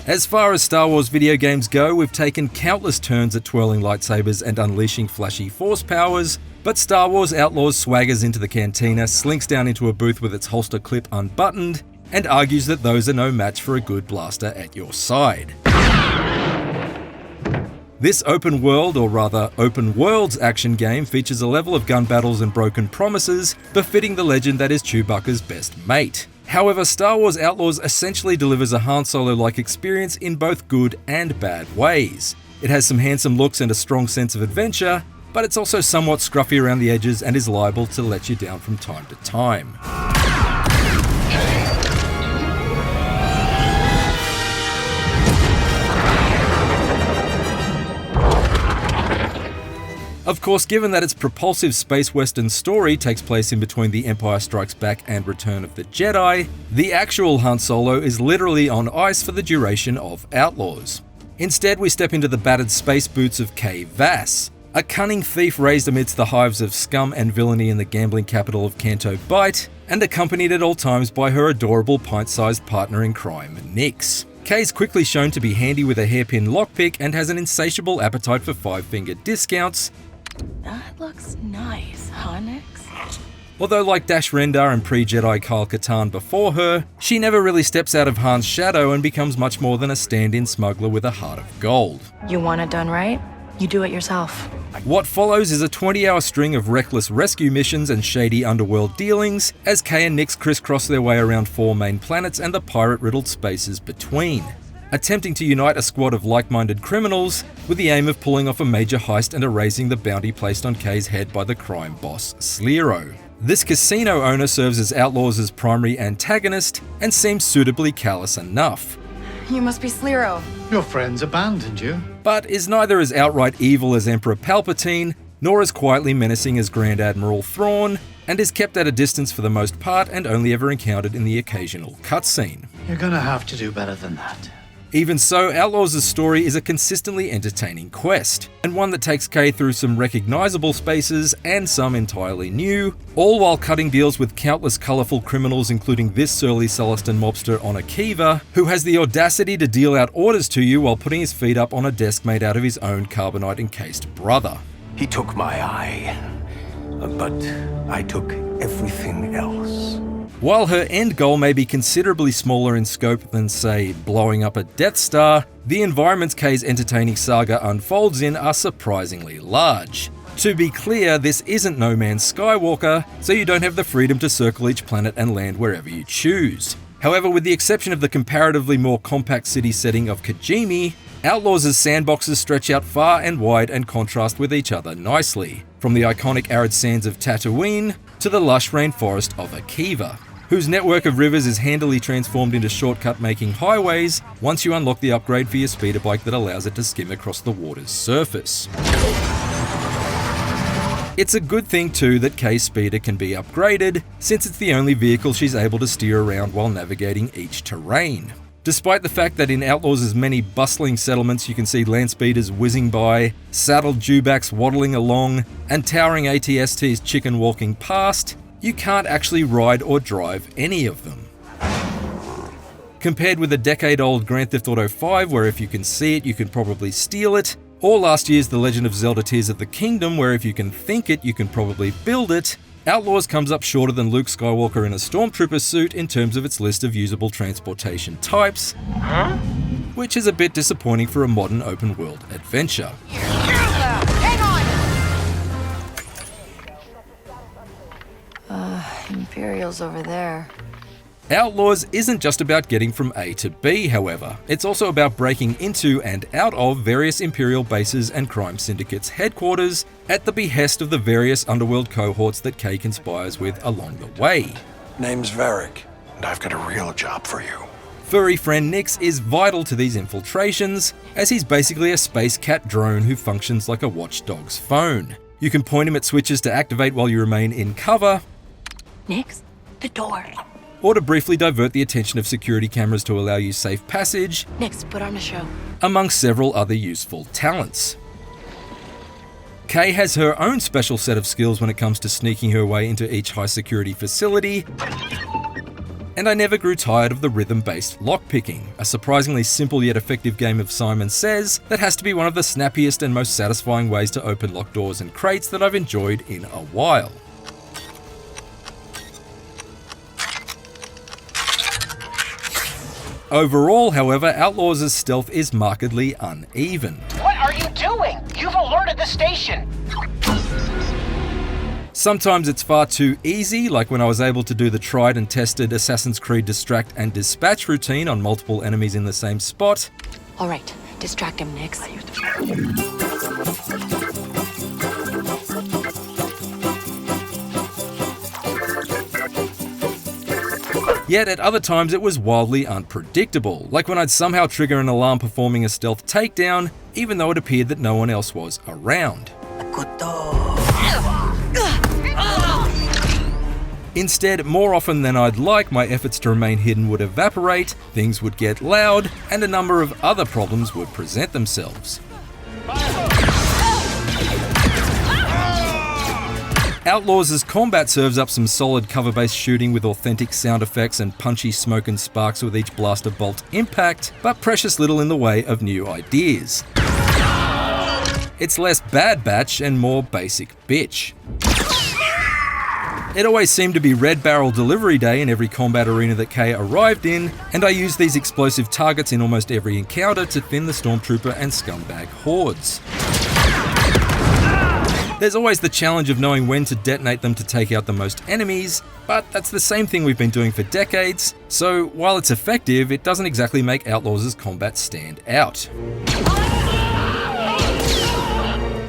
As far as Star Wars video games go, we've taken countless turns at twirling lightsabers and unleashing flashy force powers, but Star Wars Outlaws swaggers into the cantina, slinks down into a booth with its holster clip unbuttoned, and argues that those are no match for a good blaster at your side. This open world, or rather open worlds action game features a level of gun battles and broken promises befitting the legend that is Chewbacca's best mate. However, Star Wars Outlaws essentially delivers a Han Solo-like experience in both good and bad ways. It has some handsome looks and a strong sense of adventure, but it's also somewhat scruffy around the edges and is liable to let you down from time to time. Of course, given that its propulsive space western story takes place in between The Empire Strikes Back and Return of the Jedi, the actual Han Solo is literally on ice for the duration of Outlaws. Instead, we step into the battered space boots of Kay Vass, a cunning thief raised amidst the hives of scum and villainy in the gambling capital of Canto Bight, and accompanied at all times by her adorable pint-sized partner in crime, Nix. Kay's quickly shown to be handy with a hairpin lockpick and has an insatiable appetite for five-finger discounts. That looks nice, huh, Nix? Although like Dash Rendar and pre-Jedi Kyle Katarn before her, she never really steps out of Han's shadow and becomes much more than a stand-in smuggler with a heart of gold. You want it done right? You do it yourself. What follows is a 20-hour string of reckless rescue missions and shady underworld dealings as Kay and Nix crisscross their way around 4 main planets and the pirate-riddled spaces between, attempting to unite a squad of like-minded criminals with the aim of pulling off a major heist and erasing the bounty placed on Kay's head by the crime boss, Slero. This casino owner serves as Outlaws' primary antagonist and seems suitably callous enough. You must be Slero. Your friends abandoned you. But is neither as outright evil as Emperor Palpatine, nor as quietly menacing as Grand Admiral Thrawn, and is kept at a distance for the most part and only ever encountered in the occasional cutscene. You're gonna have to do better than that. Even so, Outlaws' story is a consistently entertaining quest, and one that takes Kay through some recognisable spaces and some entirely new, all while cutting deals with countless colourful criminals including this surly Celestin mobster on Akiva, who has the audacity to deal out orders to you while putting his feet up on a desk made out of his own carbonite-encased brother. He took my eye, but I took everything else. While her end goal may be considerably smaller in scope than, say, blowing up a Death Star, the environments Kay's entertaining saga unfolds in are surprisingly large. To be clear, this isn't No Man's Skywalker, so you don't have the freedom to circle each planet and land wherever you choose. However, with the exception of the comparatively more compact city setting of Kijimi, Outlaws' sandboxes stretch out far and wide and contrast with each other nicely, from the iconic arid sands of Tatooine to the lush rainforest of Akiva, whose network of rivers is handily transformed into shortcut-making highways once you unlock the upgrade for your speeder bike that allows it to skim across the water's surface. It's a good thing too that Kay's speeder can be upgraded, since it's the only vehicle she's able to steer around while navigating each terrain. Despite the fact that in Outlaws' many bustling settlements you can see land speeders whizzing by, saddled dewbacks waddling along, and towering ATSTs chicken walking past, you can't actually ride or drive any of them. Compared with a decade-old Grand Theft Auto 5, where if you can see it, you can probably steal it, or last year's The Legend of Zelda Tears of the Kingdom, where if you can think it, you can probably build it, Outlaws comes up shorter than Luke Skywalker in a stormtrooper suit in terms of its list of usable transportation types, which is a bit disappointing for a modern open-world adventure. Hang on! Imperial's over there. Outlaws isn't just about getting from A to B, however. It's also about breaking into and out of various Imperial bases and crime syndicates' headquarters at the behest of the various underworld cohorts that Kay conspires with along the way. Name's Varric, and I've got a real job for you. Furry friend Nix is vital to these infiltrations, as he's basically a space cat drone who functions like a watchdog's phone. You can point him at switches to activate while you remain in cover, Nix, the door. or to briefly divert the attention of security cameras to allow you safe passage, Nix, put on a show. among several other useful talents. Kay has her own special set of skills when it comes to sneaking her way into each high security facility, and I never grew tired of the rhythm-based lockpicking, a surprisingly simple yet effective game of Simon Says that has to be one of the snappiest and most satisfying ways to open locked doors and crates that I've enjoyed in a while. Overall, however, Outlaws' stealth is markedly uneven. What are you doing? You've alerted the station! Sometimes it's far too easy, like when I was able to do the tried and tested Assassin's Creed distract and dispatch routine on multiple enemies in the same spot. All right, distract him, Nix. Yet at other times it was wildly unpredictable, like when I'd somehow trigger an alarm performing a stealth takedown, even though it appeared that no one else was around. Instead, more often than I'd like, my efforts to remain hidden would evaporate, things would get loud, and a number of other problems would present themselves. Outlaws' combat serves up some solid cover-based shooting with authentic sound effects and punchy smoke and sparks with each blaster bolt impact, but precious little in the way of new ideas. It's less Bad Batch and more basic bitch. It always seemed to be Red Barrel delivery day in every combat arena that Kay arrived in, and I used these explosive targets in almost every encounter to thin the Stormtrooper and scumbag hordes. There's always the challenge of knowing when to detonate them to take out the most enemies, but that's the same thing we've been doing for decades, so while it's effective, it doesn't exactly make Outlaws' combat stand out.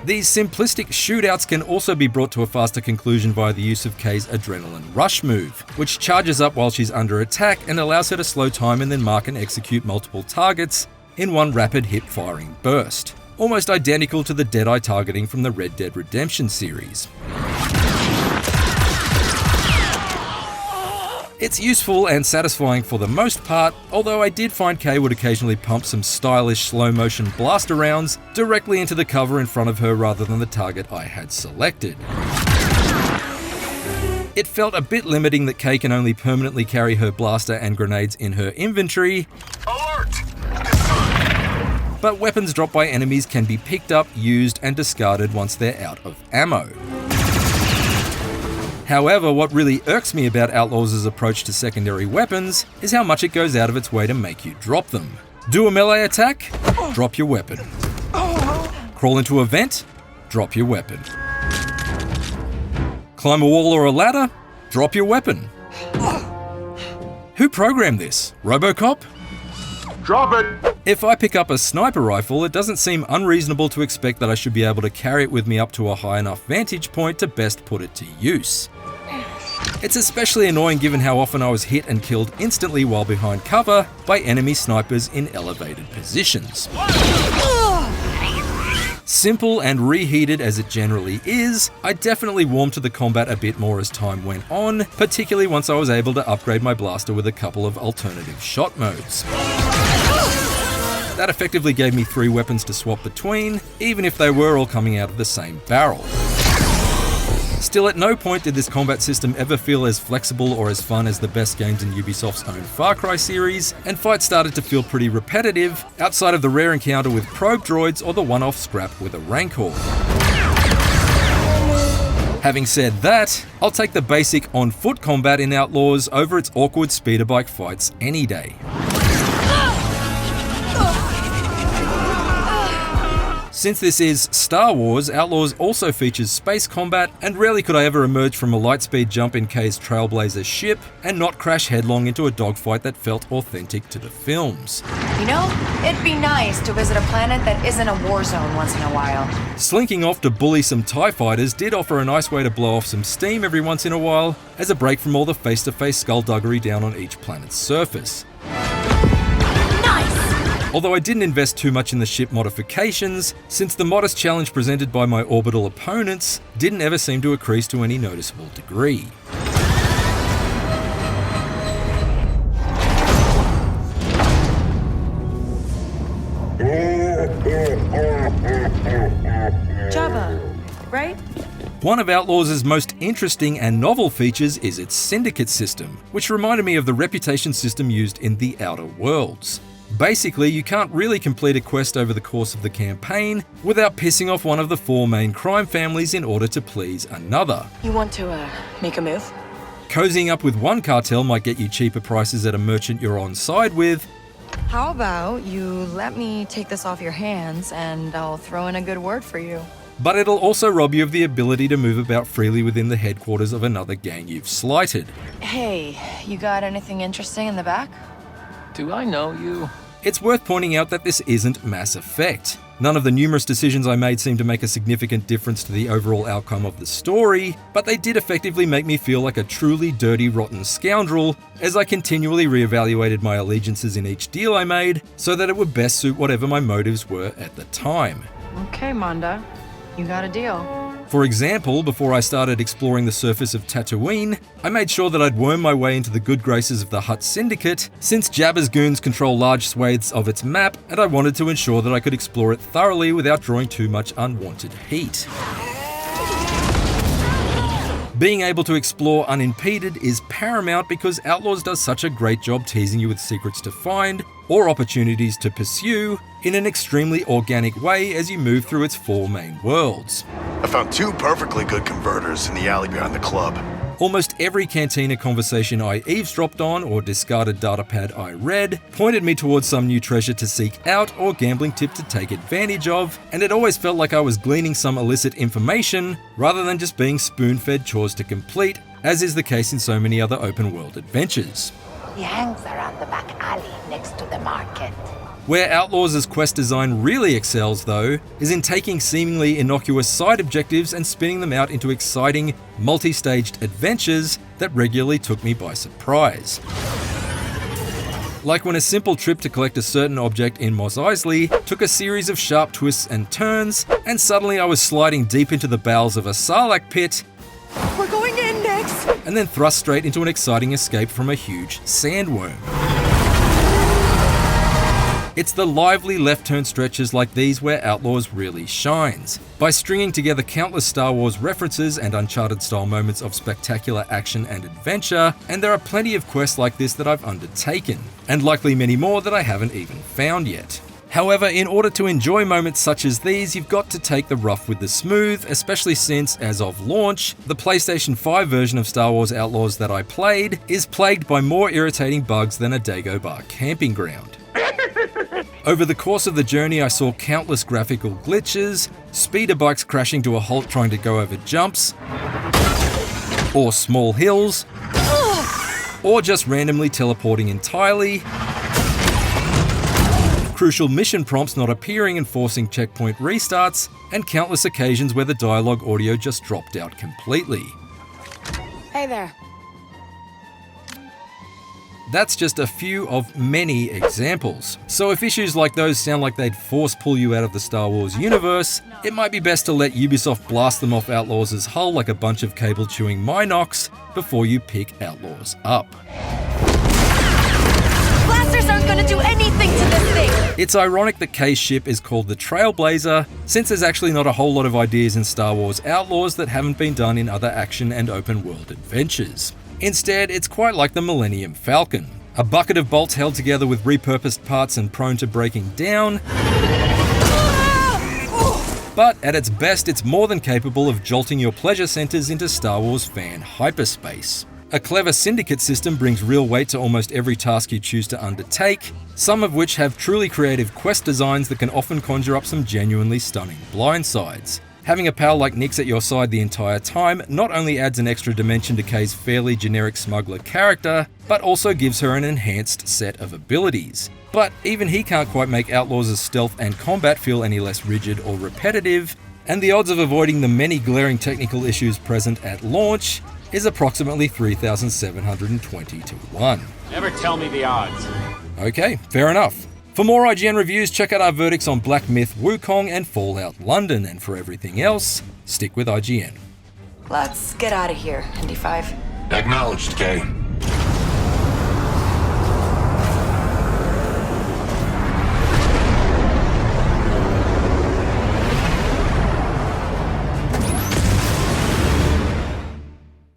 These simplistic shootouts can also be brought to a faster conclusion via the use of Kay's Adrenaline Rush move, which charges up while she's under attack and allows her to slow time and then mark and execute multiple targets in one rapid hip-firing burst. Almost identical to the Deadeye targeting from the Red Dead Redemption series. It's useful and satisfying for the most part, although I did find Kay would occasionally pump some stylish slow-motion blaster rounds directly into the cover in front of her rather than the target I had selected. It felt a bit limiting that Kay can only permanently carry her blaster and grenades in her inventory. Alert! But weapons dropped by enemies can be picked up, used, and discarded once they're out of ammo. However, what really irks me about Outlaws' approach to secondary weapons is how much it goes out of its way to make you drop them. Do a melee attack? Drop your weapon. Crawl into a vent? Drop your weapon. Climb a wall or a ladder? Drop your weapon. Who programmed this? RoboCop? Drop it! If I pick up a sniper rifle, it doesn't seem unreasonable to expect that I should be able to carry it with me up to a high enough vantage point to best put it to use. It's especially annoying given how often I was hit and killed instantly while behind cover by enemy snipers in elevated positions. Simple and reheated as it generally is, I definitely warmed to the combat a bit more as time went on, particularly once I was able to upgrade my blaster with a couple of alternative shot modes. That effectively gave me 3 weapons to swap between, even if they were all coming out of the same barrel. Still, at no point did this combat system ever feel as flexible or as fun as the best games in Ubisoft's own Far Cry series, and fights started to feel pretty repetitive, outside of the rare encounter with probe droids or the one-off scrap with a Rancor. Having said that, I'll take the basic on-foot combat in Outlaws over its awkward speeder bike fights any day. Since this is Star Wars, Outlaws also features space combat, and rarely could I ever emerge from a lightspeed jump in Kay's Trailblazer ship and not crash headlong into a dogfight that felt authentic to the films. You know, it'd be nice to visit a planet that isn't a war zone once in a while. Slinking off to bully some TIE fighters did offer a nice way to blow off some steam every once in a while, as a break from all the face-to-face skullduggery down on each planet's surface. Although I didn't invest too much in the ship modifications, since the modest challenge presented by my orbital opponents didn't ever seem to increase to any noticeable degree. Jabba, right? One of Outlaws' most interesting and novel features is its syndicate system, which reminded me of the reputation system used in The Outer Worlds. Basically, you can't really complete a quest over the course of the campaign without pissing off one of the 4 main crime families in order to please another. You want to, make a move? Cozying up with one cartel might get you cheaper prices at a merchant you're on side with. How about you let me take this off your hands and I'll throw in a good word for you? But it'll also rob you of the ability to move about freely within the headquarters of another gang you've slighted. Hey, you got anything interesting in the back? Do I know you? It's worth pointing out that this isn't Mass Effect. None of the numerous decisions I made seem to make a significant difference to the overall outcome of the story, but they did effectively make me feel like a truly dirty, rotten scoundrel as I continually reevaluated my allegiances in each deal I made so that it would best suit whatever my motives were at the time. Okay, Manda. You got a deal. For example, before I started exploring the surface of Tatooine, I made sure that I'd worm my way into the good graces of the Hutt Syndicate, since Jabba's goons control large swathes of its map, and I wanted to ensure that I could explore it thoroughly without drawing too much unwanted heat. Being able to explore unimpeded is paramount because Outlaws does such a great job teasing you with secrets to find, or opportunities to pursue, in an extremely organic way as you move through its 4 main worlds. I found 2 perfectly good converters in the alley behind the club. Almost every cantina conversation I eavesdropped on or discarded datapad I read pointed me towards some new treasure to seek out or gambling tip to take advantage of, and it always felt like I was gleaning some illicit information rather than just being spoon-fed chores to complete, as is the case in so many other open-world adventures. He hangs around the back alley next to the market. Where Outlaws' quest design really excels, though, is in taking seemingly innocuous side objectives and spinning them out into exciting, multi-staged adventures that regularly took me by surprise. Like when a simple trip to collect a certain object in Mos Eisley took a series of sharp twists and turns, and suddenly I was sliding deep into the bowels of a Sarlacc pit, We're going in next! and then thrust straight into an exciting escape from a huge sandworm. It's the lively left-turn stretches like these where Outlaws really shines, by stringing together countless Star Wars references and Uncharted-style moments of spectacular action and adventure, and there are plenty of quests like this that I've undertaken, and likely many more that I haven't even found yet. However, in order to enjoy moments such as these, you've got to take the rough with the smooth, especially since, as of launch, the PlayStation 5 version of Star Wars Outlaws that I played is plagued by more irritating bugs than a Dagobah camping ground. Over the course of the journey, I saw countless graphical glitches, speeder bikes crashing to a halt trying to go over jumps, or small hills, or just randomly teleporting entirely, crucial mission prompts not appearing and forcing checkpoint restarts, and countless occasions where the dialogue audio just dropped out completely. Hey there. That's just a few of many examples. So if issues like those sound like they'd force pull you out of the Star Wars universe, it might be best to let Ubisoft blast them off Outlaws' hull like a bunch of cable-chewing Minox before you pick Outlaws up. Blasters aren't gonna do anything to this thing! It's ironic that Kay's ship is called the Trailblazer, since there's actually not a whole lot of ideas in Star Wars Outlaws that haven't been done in other action and open-world adventures. Instead, it's quite like the Millenium Falcon, a bucket of bolts held together with repurposed parts and prone to breaking down. But at its best, it's more than capable of jolting your pleasure centers into Star Wars fan hyperspace. A clever syndicate system brings real weight to almost every task you choose to undertake, some of which have truly creative quest designs that can often conjure up some genuinely stunning blindsides. Having a pal like Nix at your side the entire time not only adds an extra dimension to Kay's fairly generic smuggler character, but also gives her an enhanced set of abilities. But even he can't quite make Outlaws' stealth and combat feel any less rigid or repetitive, and the odds of avoiding the many glaring technical issues present at launch is approximately 3,720 to 1. Never tell me the odds. Okay, fair enough. For more IGN reviews, check out our verdicts on Black Myth Wukong and Fallout London, and for everything else, stick with IGN. Let's get out of here, ND5. Acknowledged, Kay.